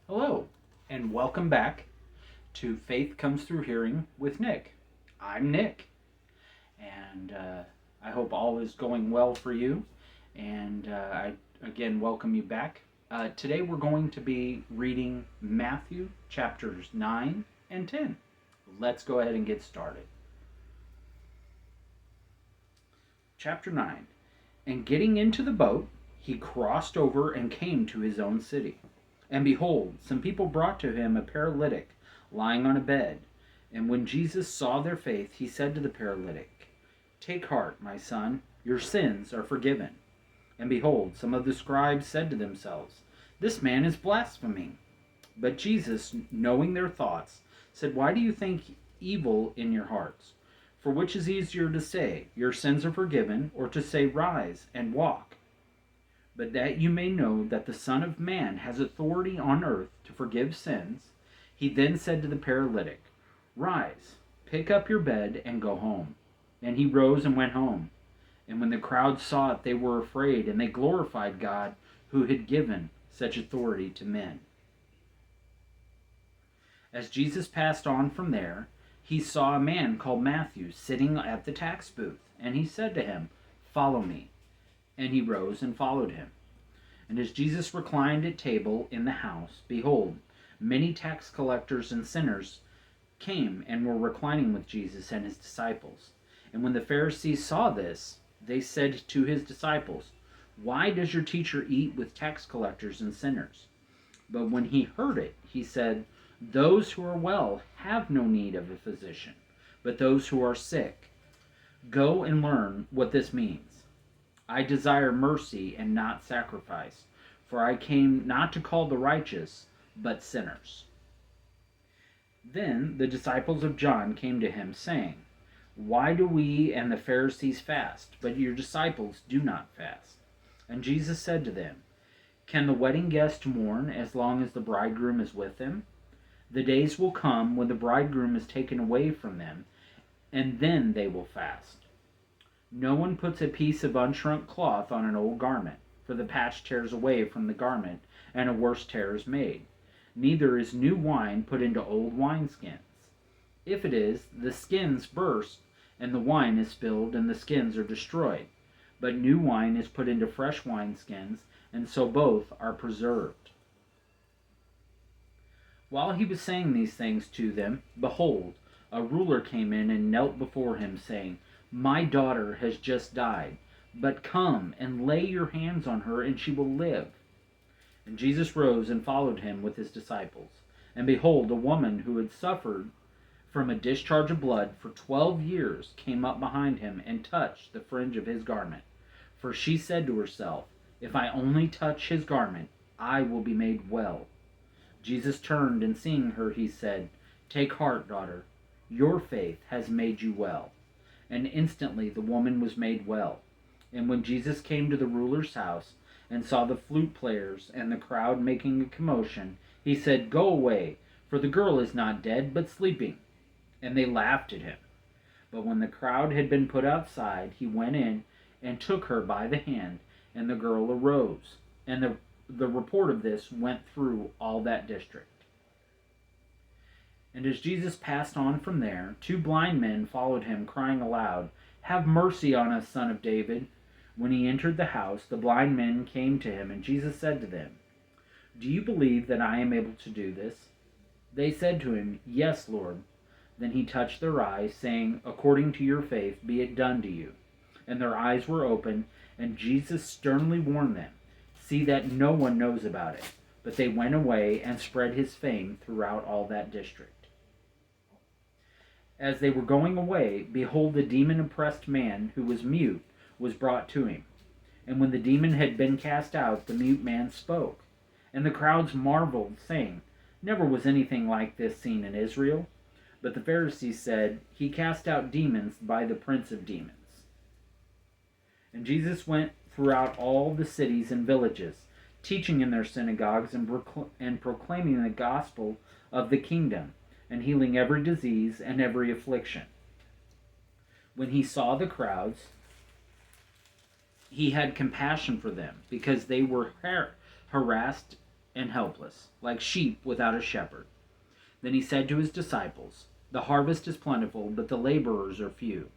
Hello, and welcome back to Faith Comes Through Hearing with Nick. I'm Nick, and I hope all is going well for you. And I again welcome you back. Today we're going to be reading Matthew chapters 9 and 10. Let's go ahead and get started. Chapter 9. And getting into the boat, he crossed over and came to his own city. And behold, some people brought to him a paralytic lying on a bed. And when Jesus saw their faith, he said to the paralytic, Take heart, my son, your sins are forgiven. And behold, some of the scribes said to themselves, This man is blaspheming. But Jesus, knowing their thoughts, said, Why do you think evil in your hearts? For which is easier to say, Your sins are forgiven, or to say, Rise and walk? But that you may know that the Son of Man has authority on earth to forgive sins, he then said to the paralytic, Rise, pick up your bed, and go home. And he rose and went home. And when the crowd saw it, they were afraid, and they glorified God who had given such authority to men. As Jesus passed on from there, he saw a man called Matthew sitting at the tax booth, and he said to him, Follow me. And he rose and followed him. And as Jesus reclined at table in the house, behold, many tax collectors and sinners came and were reclining with Jesus and his disciples. And when the Pharisees saw this, they said to his disciples, Why does your teacher eat with tax collectors and sinners? But when he heard it, he said, Those who are well have no need of a physician, but those who are sick. Go and learn what this means. I desire mercy and not sacrifice, for I came not to call the righteous, but sinners. Then the disciples of John came to him, saying, Why do we and the Pharisees fast, but your disciples do not fast? And Jesus said to them, Can the wedding guest mourn as long as the bridegroom is with them? The days will come when the bridegroom is taken away from them, and then they will fast. No one puts a piece of unshrunk cloth on an old garment, for the patch tears away from the garment, and a worse tear is made. Neither is new wine put into old wineskins. If it is, the skins burst, and the wine is spilled, and the skins are destroyed. But new wine is put into fresh wineskins, and so both are preserved. While he was saying these things to them, behold, a ruler came in and knelt before him, saying, My daughter has just died, but come and lay your hands on her, and she will live. And Jesus rose and followed him with his disciples. And behold, a woman who had suffered from a discharge of blood for 12 years came up behind him and touched the fringe of his garment. For she said to herself, If I only touch his garment, I will be made well. Jesus turned, and seeing her, he said, Take heart, daughter, your faith has made you well. And instantly the woman was made well. And when Jesus came to the ruler's house, and saw the flute players and the crowd making a commotion, he said, Go away, for the girl is not dead, but sleeping. And they laughed at him. But when the crowd had been put outside, he went in and took her by the hand, and the girl arose. And the report of this went through all that district. And as Jesus passed on from there, 2 blind men followed him, crying aloud, Have mercy on us, Son of David. When he entered the house, the blind men came to him, and Jesus said to them, Do you believe that I am able to do this? They said to him, Yes, Lord. Then he touched their eyes, saying, According to your faith be it done to you. And their eyes were opened, and Jesus sternly warned them, See that no one knows about it. But they went away and spread his fame throughout all that district. As they were going away, behold, the demon-oppressed man who was mute was brought to him. And when the demon had been cast out, the mute man spoke. And the crowds marveled, saying, Never was anything like this seen in Israel. But the Pharisees said, He cast out demons by the prince of demons. And Jesus went throughout all the cities and villages, teaching in their synagogues and proclaiming the gospel of the kingdom, and healing every disease and every affliction. When he saw the crowds, he had compassion for them, because they were harassed and helpless, like sheep without a shepherd. Then he said to his disciples, "The harvest is plentiful, but the laborers are few.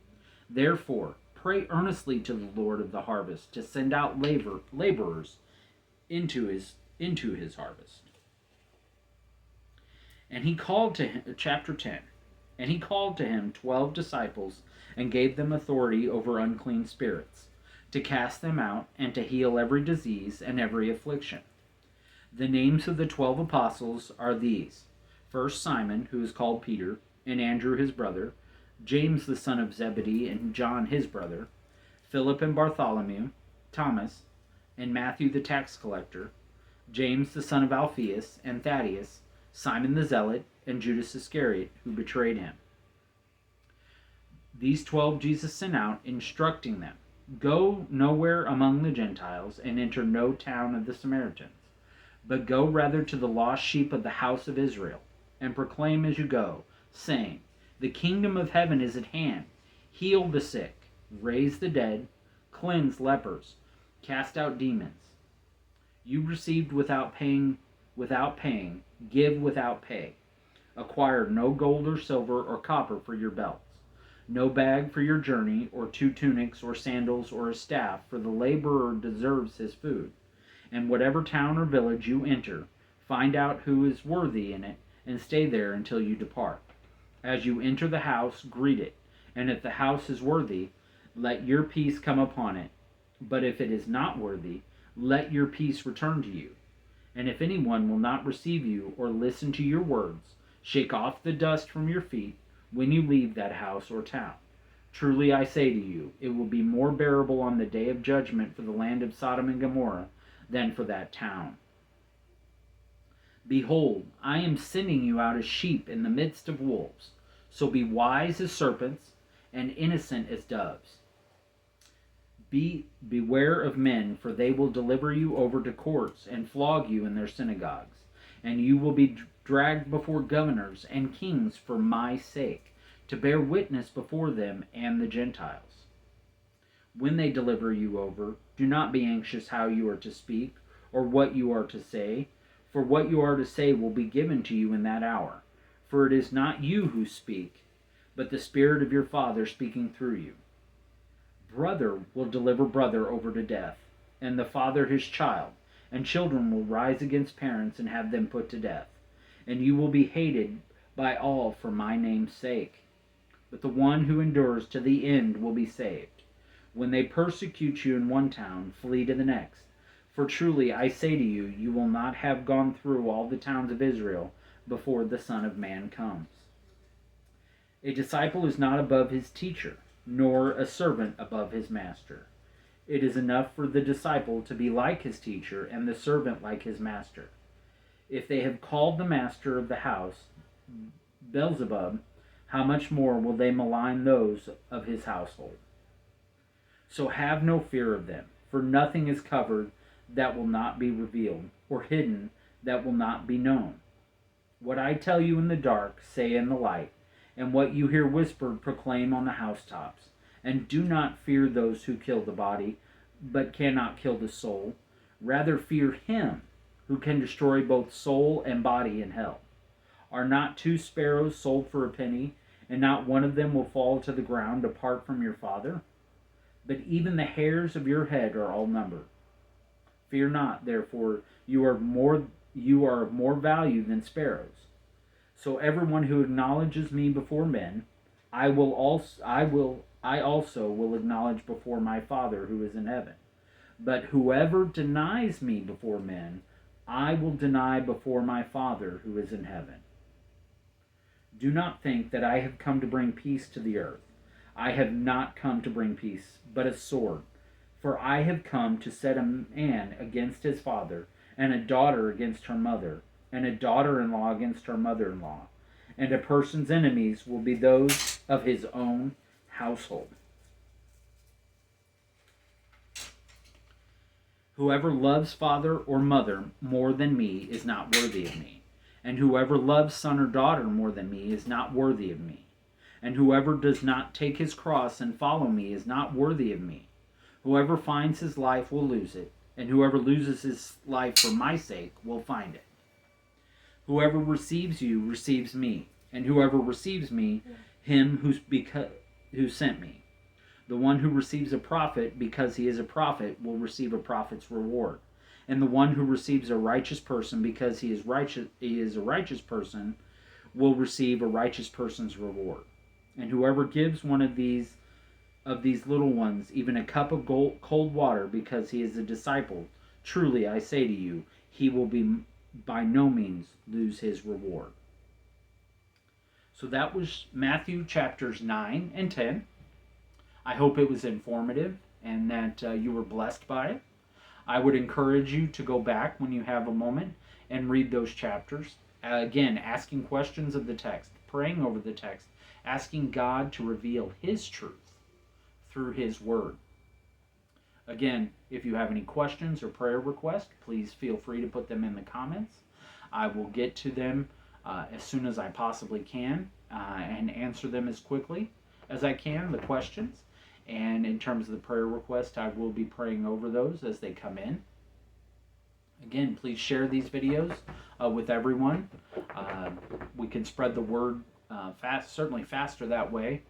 Therefore, pray earnestly to the Lord of the harvest to send out laborers into his harvest." And he called to him, chapter 10, and he called to him 12 disciples and gave them authority over unclean spirits, to cast them out and to heal every disease and every affliction. The names of the 12 apostles are these: first Simon, who is called Peter, and Andrew his brother, James the son of Zebedee and John his brother, Philip and Bartholomew, Thomas, and Matthew the tax collector, James the son of Alphaeus and Thaddeus, Simon the Zealot, and Judas Iscariot, who betrayed him. These 12 Jesus sent out, instructing them, "Go nowhere among the Gentiles, and enter no town of the Samaritans, but go rather to the lost sheep of the house of Israel, and proclaim as you go, saying, The kingdom of heaven is at hand. Heal the sick, raise the dead, cleanse lepers, cast out demons. You received without paying, give without pay. Acquire no gold or silver or copper for your belts, no bag for your journey, or 2 tunics or sandals or a staff, for the laborer deserves his food. And whatever town or village you enter, find out who is worthy in it, and stay there until you depart. As you enter the house, greet it, and if the house is worthy, let your peace come upon it. But if it is not worthy, let your peace return to you. And if anyone will not receive you or listen to your words, shake off the dust from your feet when you leave that house or town. Truly I say to you, it will be more bearable on the day of judgment for the land of Sodom and Gomorrah than for that town. Behold, I am sending you out as sheep in the midst of wolves. So be wise as serpents and innocent as doves. Beware of men, for they will deliver you over to courts and flog you in their synagogues, and you will be dragged before governors and kings for my sake, to bear witness before them and the Gentiles. When they deliver you over, do not be anxious how you are to speak or what you are to say, for what you are to say will be given to you in that hour. For it is not you who speak, but the Spirit of your Father speaking through you. Brother will deliver brother over to death, and the father his child, and children will rise against parents and have them put to death. And you will be hated by all for my name's sake. But the one who endures to the end will be saved. When they persecute you in one town, flee to the next. For truly I say to you, you will not have gone through all the towns of Israel before the Son of Man comes. A disciple is not above his teacher, nor a servant above his master. It is enough for the disciple to be like his teacher, and the servant like his master. If they have called the master of the house Beelzebub, how much more will they malign those of his household? So have no fear of them, for nothing is covered that will not be revealed, or hidden that will not be known. What I tell you in the dark, say in the light, and what you hear whispered, proclaim on the housetops. And do not fear those who kill the body, but cannot kill the soul. Rather fear him who can destroy both soul and body in hell. Are not 2 sparrows sold for a penny, and not one of them will fall to the ground apart from your Father? But even the hairs of your head are all numbered. Fear not, therefore, you are of more value than sparrows. So everyone who acknowledges me before men, I also will acknowledge before my Father who is in heaven. But whoever denies me before men, I will deny before my Father who is in heaven. Do not think that I have come to bring peace to the earth. I have not come to bring peace, but a sword. For I have come to set a man against his father, and a daughter against her mother, and a daughter-in-law against her mother-in-law. And a person's enemies will be those of his own household. Whoever loves father or mother more than me is not worthy of me. And whoever loves son or daughter more than me is not worthy of me. And whoever does not take his cross and follow me is not worthy of me. Whoever finds his life will lose it, and whoever loses his life for my sake will find it. Whoever receives you receives me, and whoever receives me, him who sent me. The one who receives a prophet because he is a prophet will receive a prophet's reward. And the one who receives a righteous person because he is a righteous person will receive a righteous person's reward. And whoever gives one of these little ones even a cup of cold water because he is a disciple, truly I say to you, he will by no means lose his reward. So that was Matthew chapters 9 and 10. I hope it was informative and that you were blessed by it. I would encourage you to go back when you have a moment and read those chapters. Again, asking questions of the text, praying over the text, asking God to reveal his truth through his word. Again, if you have any questions or prayer requests, please feel free to put them in the comments. I will get to them as soon as I possibly can and answer them as quickly as I can, the questions. And in terms of the prayer request, I will be praying over those as they come in. Again, please share these videos with everyone. We can spread the word certainly faster that way.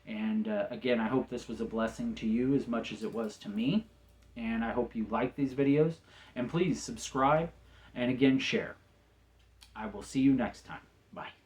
And again, I hope this was a blessing to you as much as it was to me. And I hope you like these videos. And please subscribe and again, share. I will see you next time. Bye.